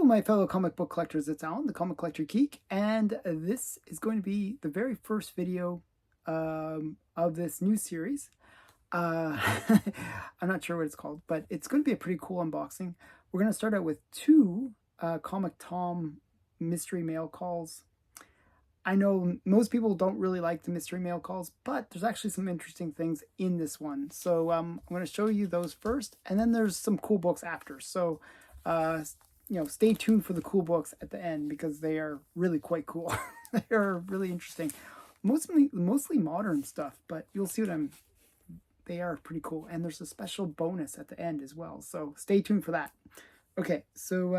my fellow comic book collectors, it's Alan, the Comic Collector Geek, and this is going to be the very first video of this new series. Uh, I'm not sure what it's called, but it's going to be a pretty cool unboxing. We're going to start out with two Comic Tom mystery mail calls. I know most people don't really like the mystery mail calls, but there's actually some interesting things in this one. So I'm going to show you those first, and then there's some cool books after. So stay tuned for the cool books at the end because they are really quite cool. They are really interesting. Mostly modern stuff, but you'll see they are pretty cool. And there's a special bonus at the end as well. So stay tuned for that. Okay, so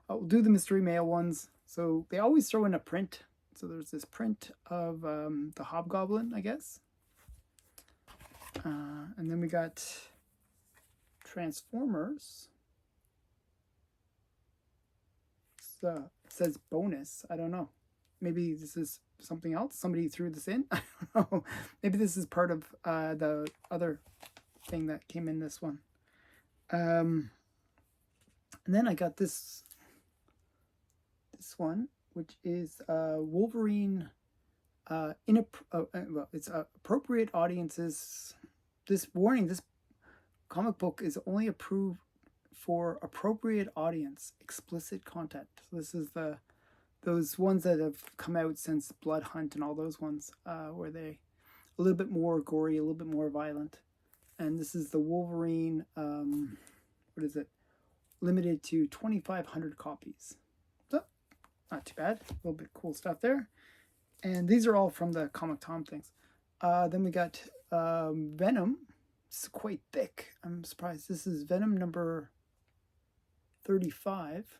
I'll do the mystery mail ones. So they always throw in a print. So there's this print of the Hobgoblin, I guess. And then we got Transformers. So it says bonus. I don't know. Maybe this is something else. Somebody threw this in. I don't know. Maybe this is part of the other thing that came in this one. And then I got this one, which is Wolverine. It's appropriate audiences. This warning: this comic book is only approved for appropriate audience, explicit content. So this is those ones that have come out since Blood Hunt and all those ones, where they a little bit more gory, a little bit more violent. And this is the Wolverine. What is it? Limited to 2,500 copies. So not too bad. A little bit cool stuff there. And these are all from the Comic Tom things. Then we got Venom. It's quite thick. I'm surprised. This is Venom number 35.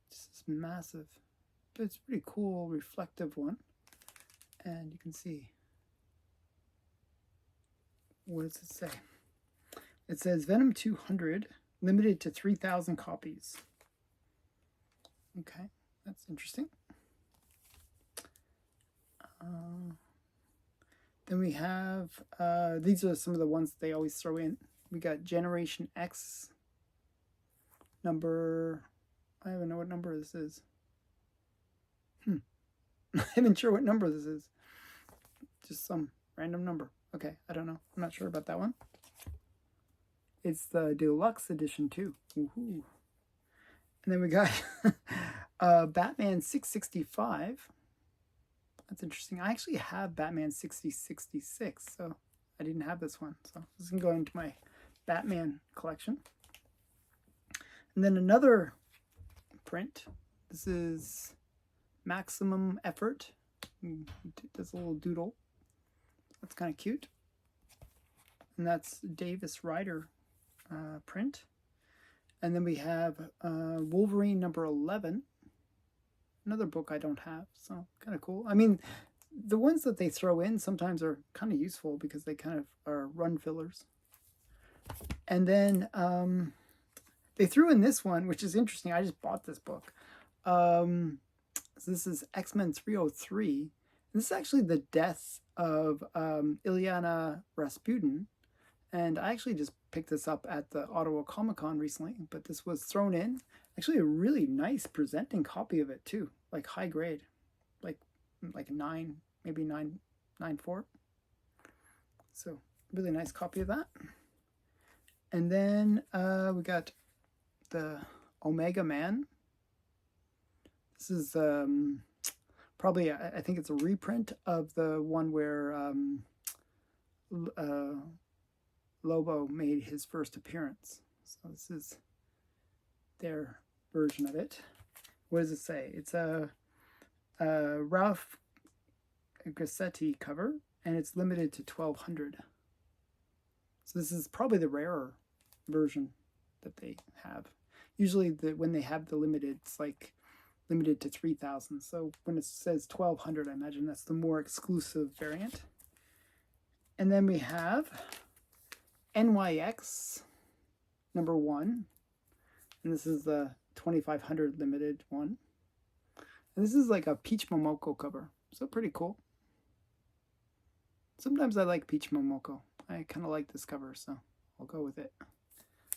This is massive, but it's a pretty cool reflective one. And you can see, what does it say? It says Venom 200, limited to 3,000 copies. Okay, that's interesting. Then we have, these are some of the ones they always throw in. We got Generation X, number, I don't even know what number this is. I'm not even sure what number this is. Just some random number. Okay, I don't know. I'm not sure about that one. It's the deluxe edition too. Woohoo. And then we got Batman 665. That's interesting. I actually have Batman 6066, so I didn't have this one. So this can go into my Batman collection. And then another print. This is Maximum Effort. Does a little doodle. That's kind of cute. And that's Davis Rider print. And then we have Wolverine number 11. Another book I don't have, so kind of cool. I mean, the ones that they throw in sometimes are kind of useful because they kind of are run fillers. And then they threw in this one, which is interesting. I just bought this book. So this is X-Men 303. This is actually the death of Ilyana Rasputin. And I actually just picked this up at the Ottawa Comic-Con recently, but this was thrown in. Actually, a really nice presenting copy of it too, like high grade, like 9, maybe 9.4. So really nice copy of that. And then we got the Omega Man. This is probably, I think it's a reprint of the one where Lobo made his first appearance. So this is their version of it. What does it say? It's a Ralph Grassetti cover, and it's limited to 1,200. So this is probably the rarer version that they have. Usually when they have the limited, it's like limited to 3,000. So when it says 1,200, I imagine that's the more exclusive variant. And then we have NYX number 1. And this is the 2,500 limited one. And this is like a Peach Momoko cover. So pretty cool. Sometimes I like Peach Momoko. I kind of like this cover, so I'll go with it.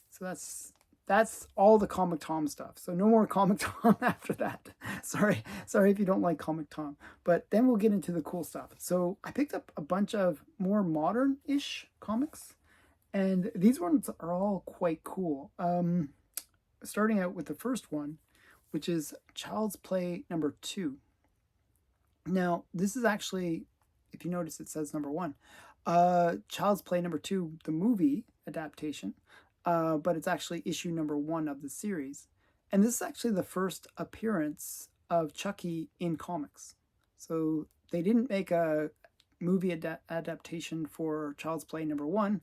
So that's that's all the Comic Tom stuff. So no more Comic Tom after that. Sorry if you don't like Comic Tom. But then we'll get into the cool stuff. So I picked up a bunch of more modern-ish comics, and these ones are all quite cool. Starting out with the first one, which is Child's Play number 2. Now, this is actually, if you notice, it says number 1. Child's Play number 2, the movie adaptation, but it's actually issue number 1 of the series. And this is actually the first appearance of Chucky in comics. So they didn't make a movie adaptation for Child's Play number 1.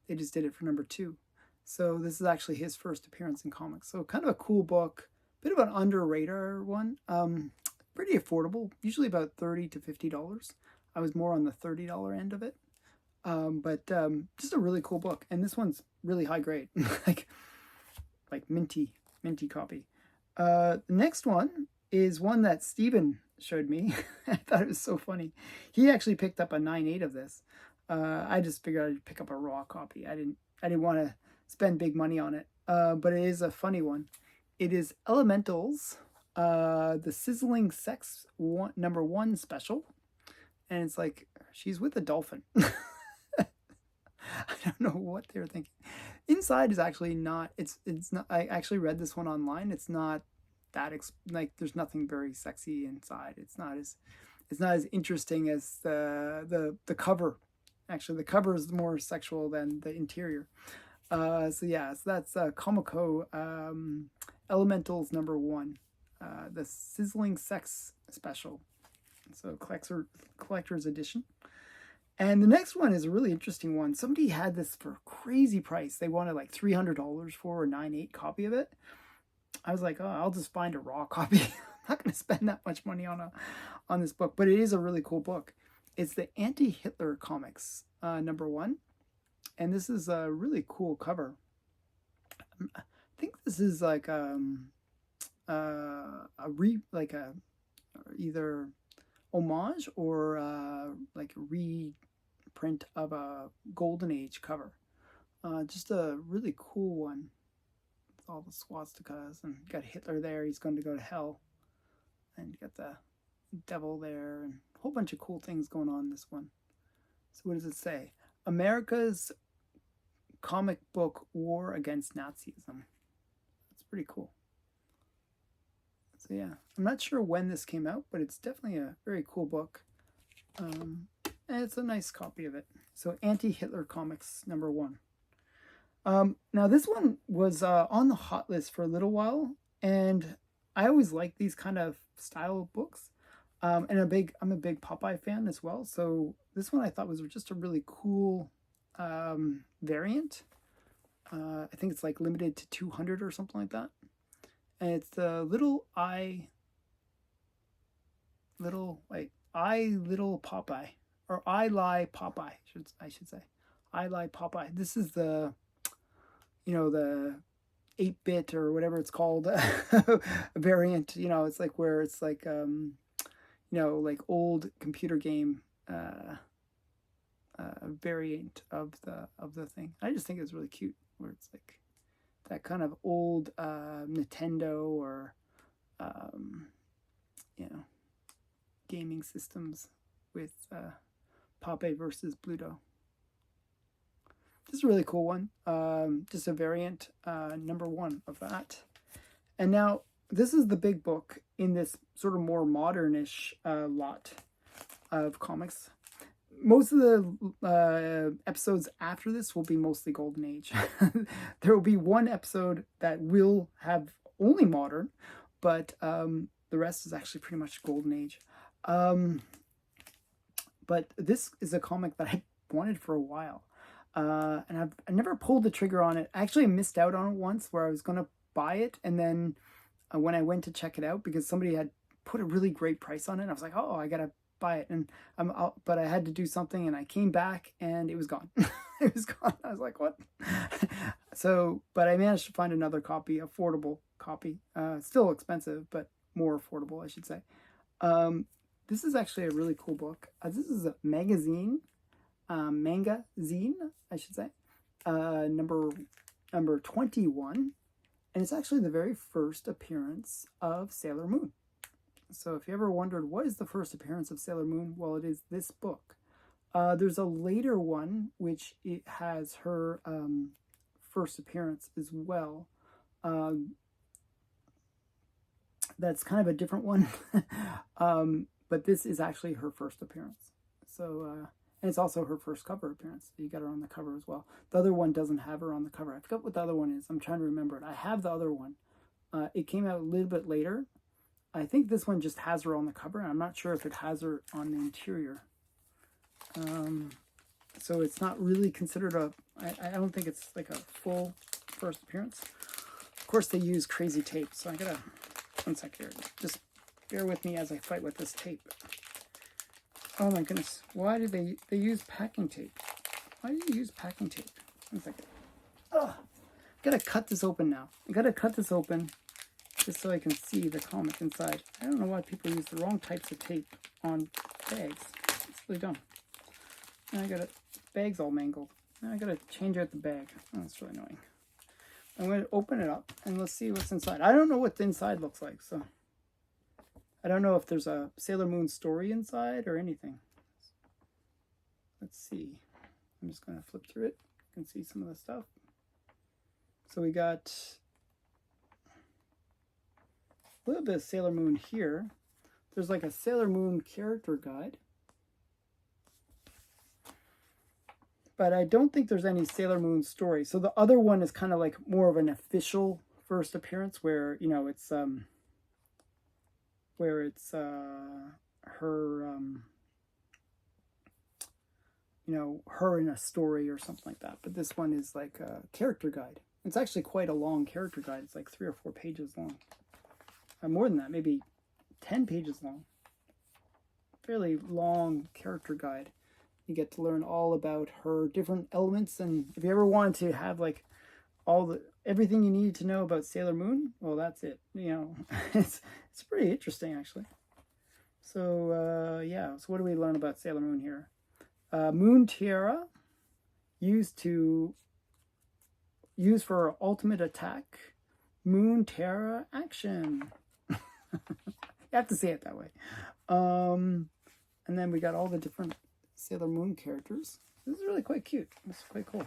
They just did it for number 2. So this is actually his first appearance in comics. So kind of a cool book, bit of an under-radar one. Pretty affordable, usually about $30 to $50. I was more on the $30 end of it. But just a really cool book. And this one's really high grade, like minty copy. The next one is one that Steven showed me. I thought it was so funny. He actually picked up a 9.8 of this. I just figured I'd pick up a raw copy. I didn't want to spend big money on it. But it is a funny one. It is Elementals, the Sizzling Sex number 1 special. And it's like, she's with a dolphin. I don't know what they were thinking. Inside is actually not, it's not, I actually read this one online. It's not that, like, there's nothing very sexy inside. It's not as interesting as the cover. Actually, the cover is more sexual than the interior. So that's Comico Elementals number 1, the Sizzling Sex special. So collector's edition. And the next one is a really interesting one. Somebody had this for a crazy price. They wanted like $300 for a 9.8 copy of it. I was like, oh, I'll just find a raw copy. I'm not going to spend that much money on this book, but it is a really cool book. It's the Anti-Hitler Comics number 1, and this is a really cool cover. I think this is like either homage or like a reprint of a Golden Age cover. Just a really cool one. With all the swastikas, and you got Hitler there. He's going to go to hell, and you got the devil there, and a whole bunch of cool things going on in this one. So what does it say? America's comic book war against Nazism. That's pretty cool. So yeah, I'm not sure when this came out, but it's definitely a very cool book. And it's a nice copy of it. So Anti-Hitler Comics number 1. Now this one was on the hot list for a little while, and I always like these kind of style of books. And I'm a big Popeye fan as well. So this one I thought was just a really cool variant. I think it's like limited to 200 or something like that. And it's the Little Popeye, or I Lie Popeye, I should say. I Lie Popeye. This is the 8-bit or whatever it's called variant. It's like where it's like like old computer game variant of the thing. I just think it's really cute, where it's like that kind of old Nintendo or gaming systems with Popeye versus Bluto. Just a really cool one. Just a variant number 1 of that. And now this is the big book in this sort of more modernish lot of comics. Most of the episodes after this will be mostly Golden Age. There will be one episode that will have only modern, but the rest is actually pretty much Golden Age. But this is a comic that I wanted for a while. And I never pulled the trigger on it. I actually missed out on it once, where I was going to buy it, and then when I went to check it out, because somebody had put a really great price on it, I was like, oh, I gotta buy it. And but I had to do something, and I came back and it was gone. It was gone. I was like, what? So, but I managed to find another copy, affordable copy, still expensive, but more affordable, I should say. This is actually a really cool book. This is a magazine, manga zine, I should say, number 21. And it's actually the very first appearance of Sailor Moon. So if you ever wondered what is the first appearance of Sailor Moon, well, it is this book. There's a later one which it has her first appearance as well. That's kind of a different one, but this is actually her first appearance. So, and it's also her first cover appearance. You got her on the cover as well. The other one doesn't have her on the cover. I forgot what the other one is. I'm trying to remember it. I have the other one. It came out a little bit later. I think this one just has her on the cover. I'm not sure if it has her on the interior. So it's not really considered I don't think it's like a full first appearance. Of course, they use crazy tape, so I gotta, one sec here. Just bear with me as I fight with this tape. Oh my goodness, why did they use packing tape? Why do you use packing tape? One second. Oh, I gotta cut this open now. I gotta cut this open just so I can see the comic inside. I don't know why people use the wrong types of tape on bags. It's really dumb. Now I got it, bag's all mangled. Now I gotta change out the bag. Oh, that's really annoying. I'm gonna open it up and let's see what's inside. I don't know what the inside looks like, so I don't know if there's a Sailor Moon story inside or anything. Let's see. I'm just gonna flip through it. You can see some of the stuff. So we got a little bit of Sailor Moon here. There's like a Sailor Moon character guide. But I don't think there's any Sailor Moon story. So the other one is kind of like more of an official first appearance where, you know, it's her you know, her in a story or something like that. But this one is like a character guide. It's actually quite a long character guide. It's like 3 or 4 pages long. More than that, maybe 10 pages long. Fairly long character guide. You get to learn all about her different elements, and if you ever wanted to have like everything you need to know about Sailor Moon, well, that's it. You know, it's pretty interesting actually. So yeah, so what do we learn about Sailor Moon here? Moon Tiara, used for ultimate attack. Moon Tiara action. You have to say it that way. And then we got all the different Sailor Moon characters. This is really quite cute. This is quite cool.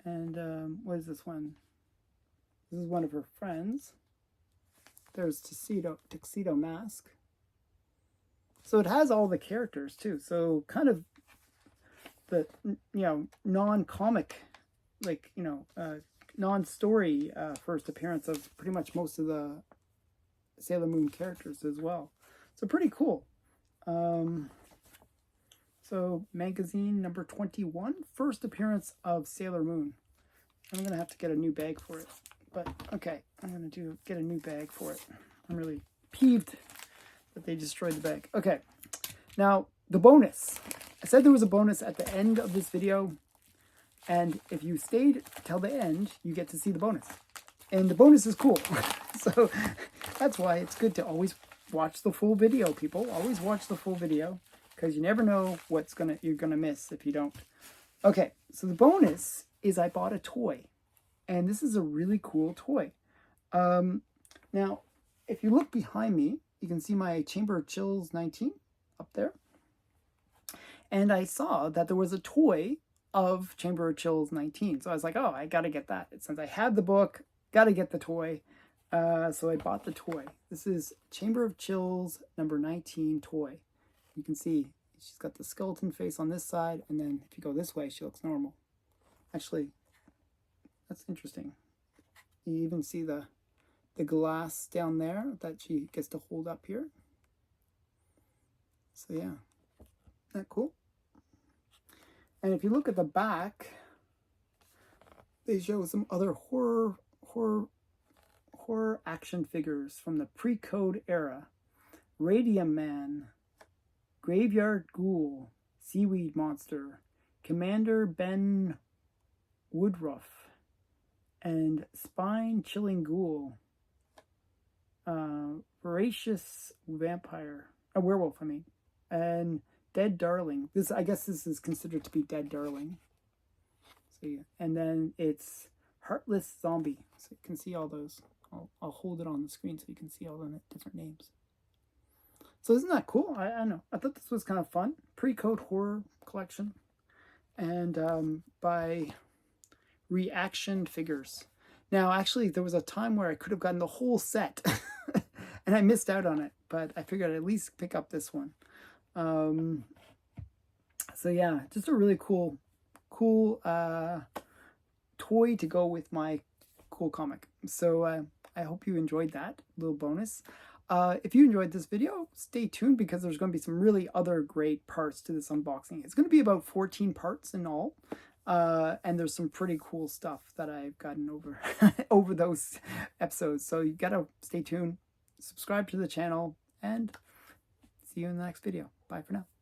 And what is this one? This is one of her friends. There's Tuxedo Mask. So it has all the characters too. So kind of the, you know, non-comic, like, you know, non-story first appearance of pretty much most of the Sailor Moon characters as well. So pretty cool. So magazine number 21, first appearance of Sailor Moon. I'm going to have to get a new bag for it. But okay, I'm going to get a new bag for it. I'm really peeved that they destroyed the bag. Okay, now the bonus. I said there was a bonus at the end of this video. And if you stayed till the end, you get to see the bonus. And the bonus is cool. So that's why it's good to always watch the full video, people. Always watch the full video, because you never know what's you're gonna miss if you don't. Okay, so the bonus is I bought a toy. And this is a really cool toy. Now, if you look behind me, you can see my Chamber of Chills 19 up there. And I saw that there was a toy of Chamber of Chills 19. So I was like, oh, I gotta get that. Since I had the book, gotta get the toy. So I bought the toy. This is Chamber of Chills number 19 toy. You can see she's got the skeleton face on this side, and then if you go this way, she looks normal. Actually, that's interesting. You even see the glass down there that she gets to hold up here. So yeah, isn't that cool? And if you look at the back, they show some other horror action figures from the pre-code era. Radium Man, Graveyard Ghoul, Seaweed Monster, Commander Ben Woodruff, and Spine Chilling Ghoul, Voracious Vampire, a werewolf, I mean, and Dead Darling. I guess this is considered to be Dead Darling. So yeah. And then it's Heartless Zombie. So you can see all those. I'll hold it on the screen so you can see all the different names. So isn't that cool? I know. I thought this was kind of fun. Pre-code horror collection. And by Reaction Figures. Now, actually, there was a time where I could have gotten the whole set. And I missed out on it. But I figured I'd at least pick up this one. So yeah, just a really cool toy to go with my cool comic. So I hope you enjoyed that little bonus. If you enjoyed this video, stay tuned because there's going to be some really other great parts to this unboxing. It's going to be about 14 parts in all. And there's some pretty cool stuff that I've gotten over over those episodes. So you gotta stay tuned, subscribe to the channel, and see you in the next video. Bye for now.